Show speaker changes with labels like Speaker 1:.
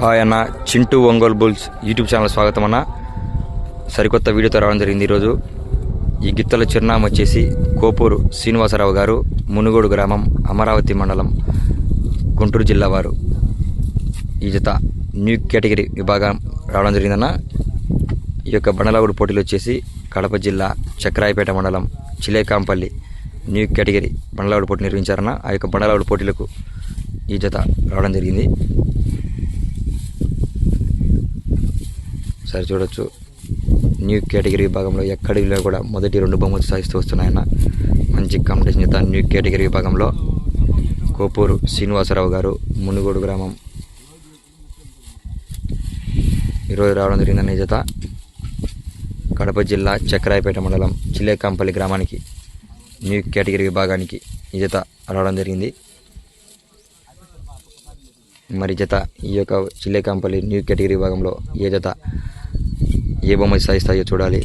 Speaker 1: Hi అన్న, Chintu Ongole bulls YouTube channel స్వాగతం అన్న. సరికొత్త వీడియోతో రావడం జరిగింది. ఈరోజు ఈ గిత్తల చిరునామా వచ్చేసి కోపూరు శ్రీనివాసరావు గారు, మునుగోడు గ్రామం, అమరావతి మండలం, గుంటూరు జిల్లా వారు. ఈ జత న్యూ కేటగిరీ విభాగం రావడం జరిగిందన్న. ఈ యొక్క బండలాగుడు పోటీలు వచ్చేసి కడప జిల్లా చక్రాయపేట మండలం చిలేకాంపల్లి న్యూ కేటగిరీ బండలాగుడు పోటీ నిర్వహించారన్న. ఆ యొక్క బండలాగుడు పోటీలకు ఈ జత రావడం జరిగింది. సరే చూడొచ్చు, న్యూ కేటగిరీ విభాగంలో ఎక్కడిలో కూడా మొదటి 2 బహుమతులు సాధిస్తూ వస్తున్నాయన్న. మంచి కాంపిటీషన్ జత న్యూ కేటగిరీ విభాగంలో కోపూరు శ్రీనివాసరావు గారు, మునుగోడు గ్రామం ఈరోజు రావడం జరిగిందన్న. ఈ జత కడప జిల్లా చక్రాయపేట మండలం చిలేకాంపల్లి గ్రామానికి న్యూ కేటగిరీ విభాగానికి ఈ జత రావడం జరిగింది. మరి జత ఈ యొక్క చిలేకాంపల్లి న్యూ కేటగిరీ విభాగంలో ఏ జత ఏ బహుమతి సాధిస్తాయో చూడాలి.